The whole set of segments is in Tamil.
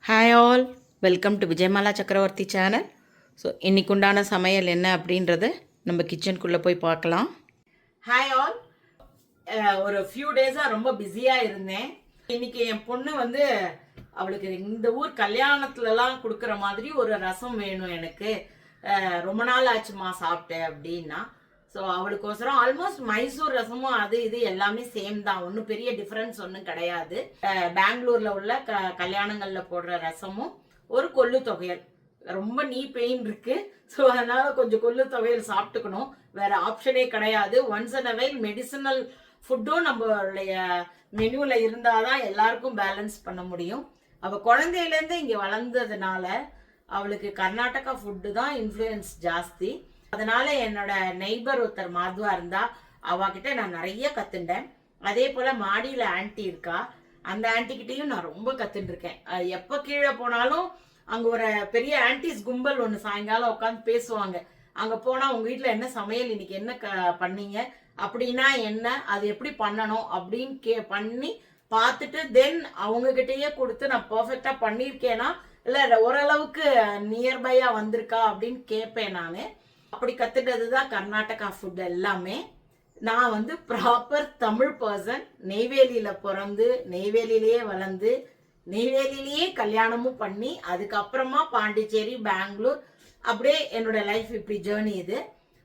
Hi all, welcome to Vijayamala சக்கரவர்த்தி சேனல். ஸோ இன்றைக்கு உண்டான சமையல் என்ன அப்படின்றத நம்ம கிச்சனுக்குள்ளே போய் பார்க்கலாம். ஹாய் ஆல், ஒரு ஃபியூ டேஸாக ரொம்ப பிஸியாக இருந்தேன். இன்றைக்கி என் பொண்ணு அவளுக்கு இந்த ஊர் கல்யாணத்துலலாம் கொடுக்குற மாதிரி ஒரு ரசம் வேணும் எனக்கு, ரொம்ப நாள் ஆச்சுமா சாப்பிட்டேன் அப்படின்னா. ஸோ அவளுக்கோசரம் ஆல்மோஸ்ட் மைசூர் ரசமும் அது இது எல்லாமே சேம் தான், ஒன்றும் பெரிய டிஃப்ரென்ஸ் ஒன்றும் கிடையாது. பெங்களூரில் உள்ள கல்யாணங்களில் போடுற ரசமும் ஒரு கொள்ளு தொகையல். ரொம்ப நீ பெயின் இருக்கு, ஸோ அதனால கொஞ்சம் கொள்ளு தொகையல் சாப்பிட்டுக்கணும், வேற ஆப்ஷனே கிடையாது. ஒன்ஸ் அண்ட் அவைல் மெடிசனல் ஃபுட்டும் நம்மளுடைய மெனுவில் இருந்தால் தான் எல்லாருக்கும் பேலன்ஸ் பண்ண முடியும். அவள் குழந்தையிலேருந்து இங்கே வளர்ந்ததுனால அவளுக்கு கர்நாடகா ஃபுட்டு தான் இன்ஃப்ளூயன்ஸ் ஜாஸ்தி. அதனால என்னோட நெய்பர் ஒருத்தர் மாதுவா இருந்தா, அவகிட்ட நான் நிறைய கத்துண்டேன். அதே போல மாடியில ஆன்டி இருக்கா, அந்த ஆன்டி கிட்டையும் நான் ரொம்ப கத்துட்டுருக்கேன். எப்ப கீழே போனாலும் அங்க ஒரு பெரிய ஆன்டிஸ் கும்பல் ஒன்று சாயங்காலம் உட்காந்து பேசுவாங்க. அங்க போனா உங்க வீட்டுல என்ன சமையல், இன்னைக்கு என்ன பண்ணீங்க, அப்படின்னா என்ன, அது எப்படி பண்ணணும் அப்படின்னு பண்ணி பார்த்துட்டு தென் அவங்க கிட்டேயே கொடுத்து நான் பர்ஃபெக்டா பண்ணியிருக்கேனா இல்லை ஓரளவுக்கு நியர்பையா வந்திருக்கா அப்படின்னு கேட்பேன் நான். அப்படி கத்துட்டது தான் கர்நாடகா ஃபுட் எல்லாமே. நான் ப்ராப்பர் தமிழ் பர்சன். நெய்வேலியில பிறந்து நெய்வேலியிலேயே வளர்ந்து நெய்வேலியிலேயே கல்யாணமும் பண்ணி அதுக்கப்புறமா பாண்டிச்சேரி, பெங்களூர், அப்படியே என்னோட லைஃப் இப்படி ஜேர்னி இது.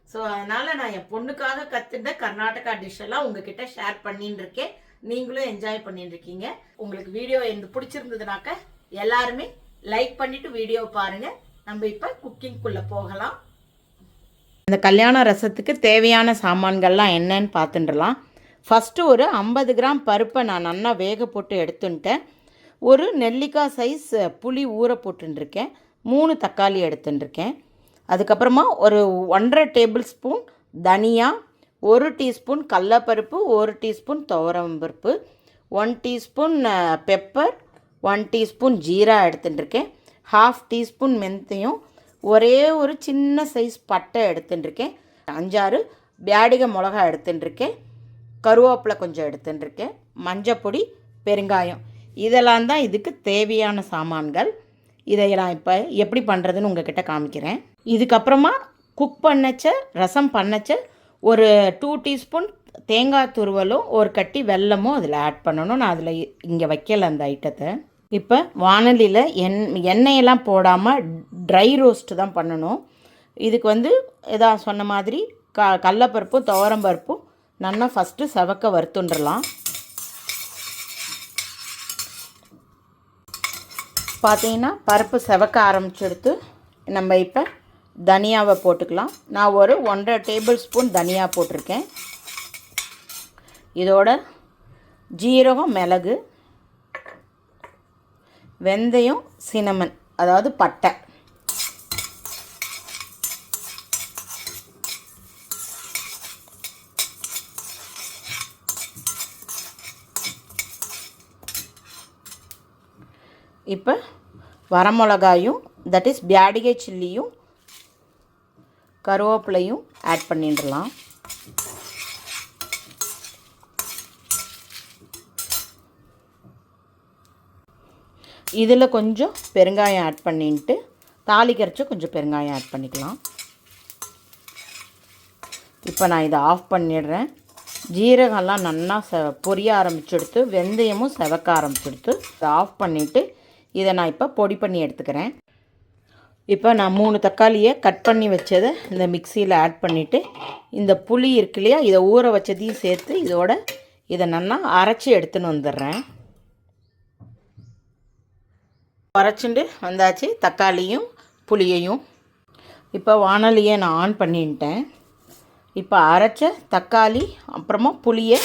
ஸோ அதனால நான் என் பொண்ணுக்காக கத்துட்ட கர்நாடகா டிஷ் எல்லாம் உங்ககிட்ட ஷேர் பண்ணிட்டு இருக்கேன். நீங்களும் என்ஜாய் பண்ணிட்டு இருக்கீங்க. உங்களுக்கு வீடியோ எனக்கு பிடிச்சிருந்ததுனாக்க எல்லாருமே லைக் பண்ணிட்டு வீடியோ பாருங்க. நம்ம இப்போ குக்கிங்குள்ள போகலாம். அந்த கல்யாண ரசத்துக்கு தேவையான சாமான்கள்லாம் என்னன்னு பார்த்துடலாம். ஃபஸ்ட்டு ஒரு 50 கிராம் பருப்பை நான் நல்லா வேக போட்டு எடுத்துட்டேன். ஒரு நெல்லிக்காய் சைஸ் புளி ஊற போட்டுருக்கேன். 3 தக்காளி எடுத்துட்டுருக்கேன். அதுக்கப்புறமா ஒரு 1.5 டேபிள் ஸ்பூன் தனியா, 1 டீஸ்பூன் கடலப்பருப்பு, 1 டீஸ்பூன் துவரம்பருப்பு, 1 டீஸ்பூன் பெப்பர், 1 டீஸ்பூன் ஜீரா எடுத்துட்டுருக்கேன். 1/2 டீஸ்பூன் மெந்தயம், ஒரே ஒரு சின்ன சைஸ் பட்டை எடுத்துட்டுருக்கேன். 5-6 பியாடிகை மிளகா எடுத்துட்டுருக்கேன். கருவேப்பிலை கொஞ்சம் எடுத்துட்டுருக்கேன். மஞ்சப்பொடி, பெருங்காயம், இதெல்லாம் தான் இதுக்கு தேவையான சாமான்கள். இதை நான் இப்போ எப்படி பண்ணுறதுன்னு உங்ககிட்ட காமிக்கிறேன். இதுக்கப்புறமா குக் பண்ணச்ச ரசம் பண்ணச்ச ஒரு 2 டீஸ்பூன் தேங்காய் துருவலும் ஒரு கட்டி வெல்லமும் அதில் ஆட் பண்ணணும். நான் அதில் இங்கே வைக்கல அந்த ஐட்டத்தை. இப்போ வானலியில் எண்ணெயெல்லாம் போடாமல் ட்ரை ரோஸ்ட்டு தான் பண்ணணும். இதுக்கு எதா சொன்ன மாதிரி கடலப்பருப்பும் துவரம்பருப்பும் நல்லா ஃபஸ்ட்டு செவக்க வறுத்துண்டுடலாம். பார்த்தீங்கன்னா பருப்பு செவக்க ஆரம்பிச்செடுத்து நம்ம இப்போ தனியாவை போட்டுக்கலாம். நான் ஒரு 1.5 டேபிள் ஸ்பூன் தனியா போட்டிருக்கேன். இதோட ஜீரகம், மிளகு, வெந்தயம், சினமன், அதாவது பட்டை, இப்போ வரமிளகாயும், தட் இஸ் பியாடிகை சில்லியும், கருவேப்பிலையும் ஆட் பண்ணிடலாம். இதில் கொஞ்சம் பெருங்காயம் ஆட் பண்ணிட்டு தாளிக்கரைச்சி கொஞ்சம் பெருங்காயம் ஆட் பண்ணிக்கலாம். இப்போ நான் இதை ஆஃப் பண்ணிடுறேன். ஜீரகம்லாம் நல்லா பொரிய ஆரம்பிச்செடுத்து வெந்தயமும் செவக்க ஆரம்பிச்செடுத்து இதை ஆஃப் பண்ணிவிட்டு இதை நான் இப்போ பொடி பண்ணி எடுத்துக்கிறேன். இப்போ நான் 3 தக்காளியை கட் பண்ணி வச்சதை இந்த மிக்சியில் ஆட் பண்ணிவிட்டு இந்த புளி இருக்கு இல்லையா, இதை ஊற வச்சதையும் சேர்த்து இதை நல்லா அரைச்சி எடுத்துன்னு வந்துடுறேன். அரைச்சிட்டு வந்தாச்சு தக்காளியும் புளியையும். இப்போ வானலியை நான் ஆன் பண்ணிட்டேன். இப்போ அரைச்ச தக்காளி அப்புறமா புளியை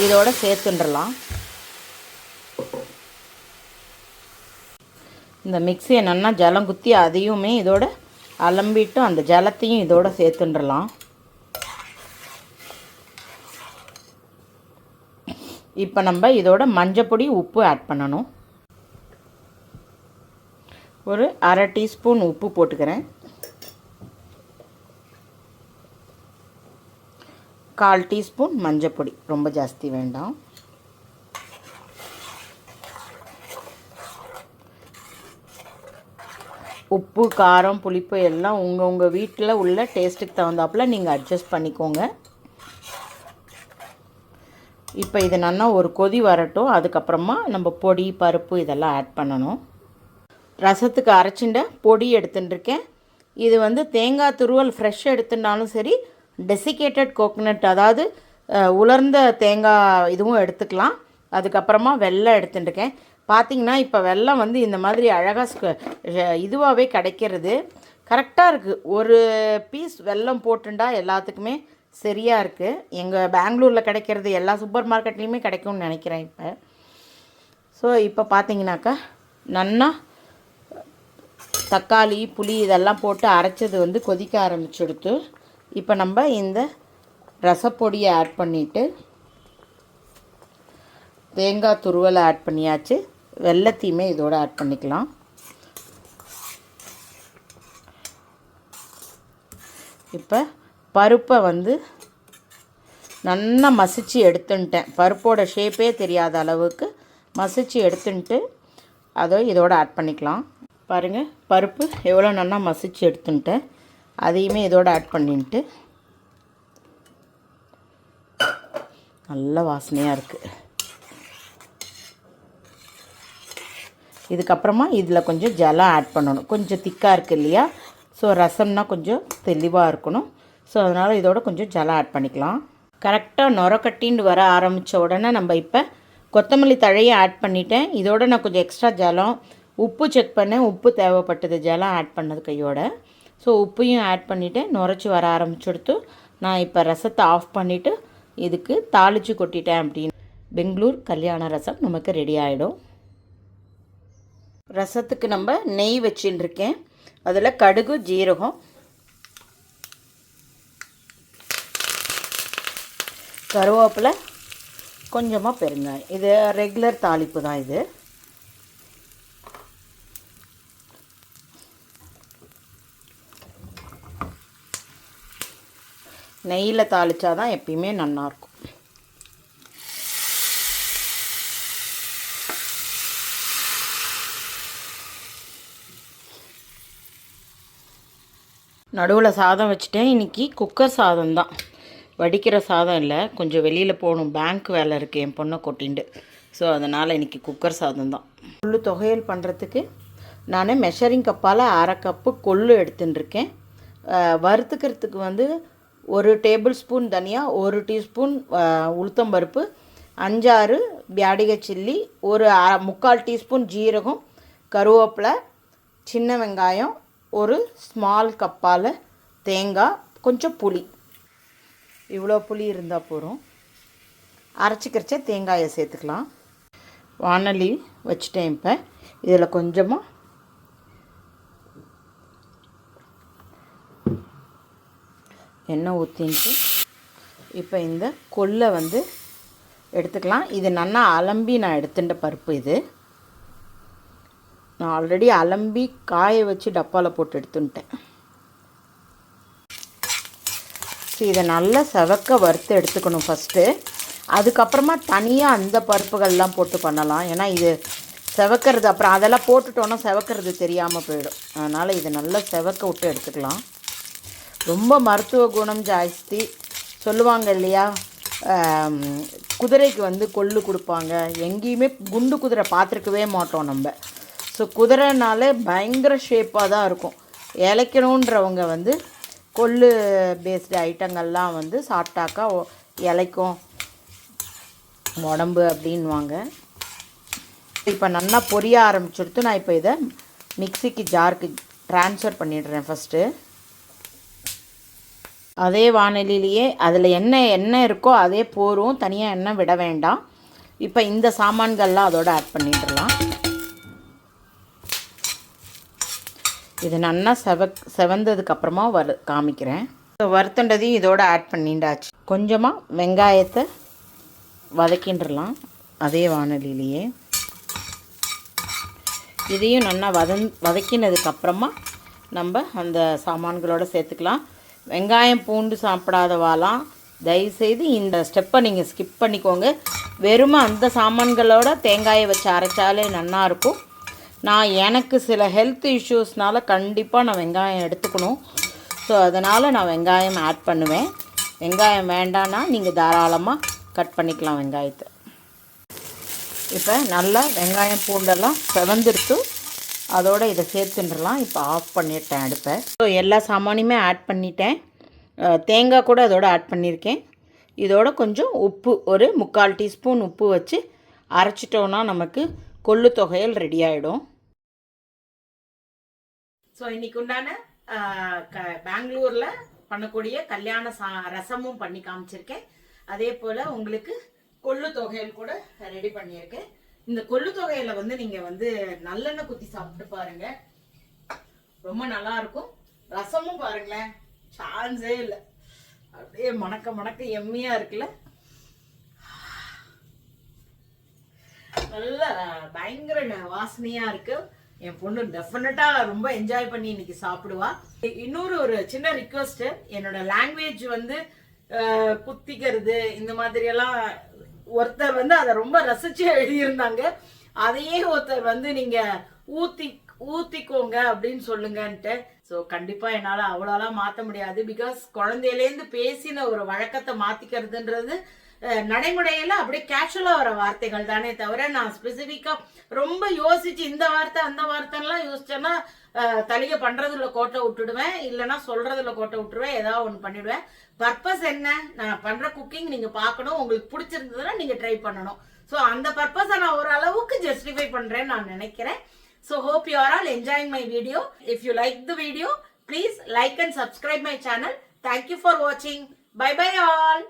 இதோட சேர்த்துடலாம். இந்த மிக்சியை நல்லா ஜலம் குத்தி அதையுமே இதோட அலம்பிட்டு அந்த ஜலத்தையும் இதோட சேர்த்துடலாம். இப்போ நம்ம இதோட மஞ்சப்பொடி, உப்பு ஆட் பண்ணணும். ஒரு 1/2 டீஸ்பூன் உப்பு போட்டுக்கிறேன். 1/4 டீஸ்பூன் மஞ்சப்பொடி, ரொம்ப ஜாஸ்தி வேண்டாம். உப்பு காரம் புளிப்பு எல்லாம் உங்கள் வீட்டில் உள்ள டேஸ்ட்டுக்கு தகுந்தாப்பில் நீங்கள் அட்ஜஸ்ட் பண்ணிக்கோங்க. இப்போ இது நல்லா ஒரு கொதி வரட்டும். அதுக்கப்புறமா நம்ம பொடி பருப்பு இதெல்லாம் ஆட் பண்ணணும். ரசத்துக்கு அரைச்சிண்ட பொடி எடுத்துட்டுருக்கேன். இது வந்து தேங்காய் துருவல் ஃப்ரெஷ் எடுத்துனாலும் சரி, டெசிகேட்டட் கோகனட் அதாவது உலர்ந்த தேங்காய் இதுவும் எடுத்துக்கலாம். அதுக்கப்புறமா வெல்லம் எடுத்துட்டுருக்கேன். பார்த்திங்கன்னா இப்போ வெல்லம் வந்து இந்த மாதிரி அழகாக இதுவாகவே கிடைக்கிறது. கரெக்டாக இருக்குது. ஒரு பீஸ் வெல்லம் போட்டுண்டா எல்லாத்துக்குமே சரியாக இருக்குது. எங்கள் பெங்களூரில் கிடைக்கிறது எல்லா சூப்பர் மார்க்கெட்லேயுமே கிடைக்கும்னு நினைக்கிறேன் இப்போ. ஸோ இப்போ பார்த்தீங்கன்னாக்கா நன்னா தக்காளி புளி இதெல்லாம் போட்டு அரைச்சது வந்து கொதிக்க ஆரம்பிச்சுடுத்து. இப்போ நம்ம இந்த ரசப்பொடியை ஆட் பண்ணிவிட்டு தேங்காய் துருவலை ஆட் பண்ணியாச்சு. வெல்லத்தையுமே இதோடு ஆட் பண்ணிக்கலாம். இப்போ பருப்பை வந்து நல்லா மசிச்சு எடுத்துன்ட்டேன். பருப்போட ஷேப்பே தெரியாத அளவுக்கு மசிச்சு எடுத்துன்ட்டு அதை இதோடு ஆட் பண்ணிக்கலாம். பாருங்கள் பருப்பு எவ்வளோ நல்லா மசிச்சு எடுத்துன்ட்டேன். அதையுமே இதோடு ஆட் பண்ணிட்டு நல்ல வாசனையாக இருக்குது. இதுக்கப்புறமா இதில் கொஞ்சம் ஜலம் ஆட் பண்ணணும். கொஞ்சம் திக்காக இருக்குது இல்லையா? ஸோ ரசம்னா கொஞ்சம் தெளிவாக இருக்கணும். ஸோ அதனால் இதோட கொஞ்சம் ஜலம் ஆட் பண்ணிக்கலாம். கரெக்டாக நுரக்கட்டின்னு வர ஆரம்பித்த உடனே நம்ம இப்போ கொத்தமல்லி தழையை ஆட் பண்ணிட்டேன். இதோட நான் கொஞ்சம் எக்ஸ்ட்ரா ஜலம் உப்பு செக் பண்ணேன். உப்பு தேவைப்பட்டது ஜலம் ஆட் பண்ணது கையோட. ஸோ உப்பையும் ஆட் பண்ணிவிட்டேன். நுரைச்சி வர ஆரம்பிச்சுடுத்து நான் இப்போ ரசத்தை ஆஃப் பண்ணிவிட்டு இதுக்கு தாளித்து கொட்டிட்டேன். அப்படின்னு பெங்களூர் கல்யாண ரசம் நமக்கு ரெடி ஆகிடும். ரசத்துக்கு நம்ம நெய் வச்சுட்டுருக்கேன். அதில் கடுகு ஜீரகம் கருவேப்பிலை கொஞ்சமாக பெருங்காயம். இது ரெகுலர் தாளிப்பு தான். இது நெய்யில் தாளித்தா தான் எப்பயுமே நல்லாயிருக்கும். நடுவில் சாதம் வச்சுட்டேன். இன்றைக்கி குக்கர் சாதம் தான், வடிக்கிற சாதம் இல்லை. கொஞ்சம் வெளியில் போகணும், பேங்க் வேலை இருக்குது என் பொண்ணை கொட்டிண்டு. ஸோ அதனால் இன்றைக்கி குக்கர் சாதம் தான். கொள்ளு தொகையல் பண்ணுறதுக்கு நான் மெஷரிங் கப்பால் அரை கப்பு கொள்ளு எடுத்துட்டுருக்கேன். வறுத்துக்கிறதுக்கு வந்து 1 டேபிள் ஸ்பூன் தனியா, 1 டீஸ்பூன் உளுத்தம்பருப்பு, 5-6 பியாடிகை சில்லி, 1/4 டீஸ்பூன் ஜீரகம், கருவேப்பிலை, சின்ன வெங்காயம், ஒரு ஸ்மால் கப்பால் தேங்காய், கொஞ்சம் புளி. இவ்வளோ புளி இருந்தால் போதும். அரைச்சிக்கிறச்ச தேங்காயை சேர்த்துக்கலாம். வானலி வச்சுட்டேன். இப்போ இதில் கொஞ்சமாக எண்ணெய் ஊற்றிட்டு இப்போ இந்த கொல்லை வந்து எடுத்துக்கலாம். இது நல்லா அலம்பி நான் எடுத்துட்ட பருப்பு. இது நான் ஆல்ரெடி அலம்பி காய வச்சு டப்பாவில் போட்டு எடுத்துட்டேன். இதை நல்லா செவக்க வறுத்து எடுத்துக்கணும் ஃபஸ்ட்டு. அதுக்கப்புறமா தனியாக அந்த பருப்புகள்லாம் போட்டு பண்ணலாம். ஏன்னா இது செவக்கிறது அப்புறம் அதெல்லாம் போட்டுட்டோன்னா செவக்கிறது தெரியாமல் போயிடும். அதனால் இதை நல்லா செவக்க விட்டு எடுத்துக்கலாம். ரொம்ப மருத்துவ குணம் ஜாஸ்தி சொல்லுவாங்க இல்லையா? குதிரைக்கு வந்து கொள்ளு கொடுப்பாங்க. எங்கேயுமே குண்டு குதிரை பார்த்துருக்கவே மாட்டோம் நம்ம. ஸோ குதிரைனாலே பயங்கர ஷேப்பாக தான் இருக்கும். இலைக்கணுன்றவங்க வந்து கொள்ளு பேஸ்டு ஐட்டங்கள்லாம் வந்து சாப்பிட்டாக்கா இலைக்கும் உடம்பு அப்படின்வாங்க. இப்போ நல்லா பொரிய ஆரம்பிச்சுடுத்து நான் இப்போ இதை மிக்சிக்கு ஜாருக்கு ட்ரான்ஸ்ஃபர் பண்ணிடுறேன். ஃபஸ்ட்டு அதே வானலிலேயே அதில் எண்ணெய் இருக்கோ அதே போரும், தனியாக எண்ணெய் விட வேண்டாம். இப்போ இந்த சாமான்கள்லாம் அதோடு ஆட் பண்ணிடலாம். இது நல்லா செவந்ததுக்கப்புறமா காமிக்கிறேன். வறுத்தண்டதையும் இதோடு ஆட் பண்ணிண்டாச்சு. கொஞ்சமாக வெங்காயத்தை வதக்கின்றலாம் அதே வானலிலேயே. இதையும் நல்லா வதக்கினதுக்கப்புறமா நம்ம அந்த சாமான்களோடு சேர்த்துக்கலாம். வெங்காயம் பூண்டு சாப்பிடாதவாலாம் தயவுசெய்து இந்த ஸ்டெப்பை நீங்கள் ஸ்கிப் பண்ணிக்கோங்க. வெறுமை அந்த சாமான்களோட தேங்காயை வச்சு அரைச்சாலே நல்லாயிருக்கும். நான் எனக்கு சில ஹெல்த் இஷ்யூஸ்னால கண்டிப்பாக நான் வெங்காயம் எடுத்துக்கணும். ஸோ அதனால் நான் வெங்காயம் ஆட் பண்ணுவேன். வெங்காயம் வேண்டான்னா நீங்கள் தாராளமாக கட் பண்ணிக்கலாம் வெங்காயத்தை. இப்போ நல்லா வெங்காயம் பூண்டெல்லாம் செவந்துடுத்து, அதோடு இதை சேர்த்துட்டுலாம். இப்போ ஆஃப் பண்ணிட்டேன் அடுப்பை. ஸோ எல்லா சாமானையுமே ஆட் பண்ணிட்டேன். தேங்காய் கூட அதோடு ஆட் பண்ணியிருக்கேன். இதோட கொஞ்சம் உப்பு, ஒரு 3/4 டீஸ்பூன் உப்பு வச்சு அரைச்சிட்டோன்னா நமக்கு கொள்ளு தொகையல் ரெடி ஆகிடும். ஸோ இன்றைக்கி உண்டான பெங்களூரில் பண்ணக்கூடிய கல்யாண ரசமும் பண்ணி காமிச்சிருக்கேன். அதே போல் உங்களுக்கு கொள்ளு தொகையல் கூட ரெடி பண்ணியிருக்கேன். இந்த கொள்ளு தொகையில வந்து நீங்கள் வந்து நல்லெண்ணெய் குத்தி சாப்பிட்டு பாருங்க, ரொம்ப நல்லா இருக்கும். ரசமும் பாருங்களேன், சான்ஸே இல்லை, அப்படியே மணக்க மணக்க எம்மியா இருக்குல்ல. நல்ல பயங்கர வாசனையா இருக்கு. என் பொண்ணு டெஃபினட்டா ரொம்ப என்ஜாய் பண்ணி இன்னைக்கு சாப்பிடுவா. இன்னொரு ஒரு சின்ன ரிக்வெஸ்ட், என்னோட லாங்குவேஜ் வந்து குத்திக்கிறது இந்த மாதிரி எல்லாம் ஒருத்தர் வந்து அதை ரொம்ப ரசிச்சு எழுதியிருந்தாங்க. அதையே ஒருத்தர் வந்து நீங்க ஊத்திக்கோங்க அப்படின்னு சொல்லுங்கன்ட்டு. ஸோ கண்டிப்பா என்னால அவ்வளோலாம் மாற்ற முடியாது. பிகாஸ் குழந்தையிலேருந்து பேசின ஒரு வழக்கத்தை மாத்திக்கிறதுன்றது நடைமுறையில அப்படியே கேஷுவலா வர வார்த்தைகள் தானே தவிர, நான் ஸ்பெசிபிக்கா ரொம்ப யோசிச்சு இந்த வார்த்தை அந்த வார்த்தைலாம் யோசிச்சேன்னா தலிகை பண்றதுல கோட்டை விட்டுடுவேன், இல்லைன்னா சொல்றதுல கோட்டை விட்டுருவேன், ஏதாவது ஒன்று பண்ணிடுவேன். பர்பஸ் என்ன, நான் பண்ற குக்கிங் நீங்க பார்க்கணும், உங்களுக்கு பிடிச்சிருந்ததுன்னா நீங்க ட்ரை பண்ணணும். ஸோ அந்த பர்பஸை நான் ஓரளவுக்கு ஜஸ்டிஃபை பண்றேன்னு நான் நினைக்கிறேன். So hope you are all enjoying my video. If you like the video, please like and subscribe my channel. Thank you for watching. Bye bye all.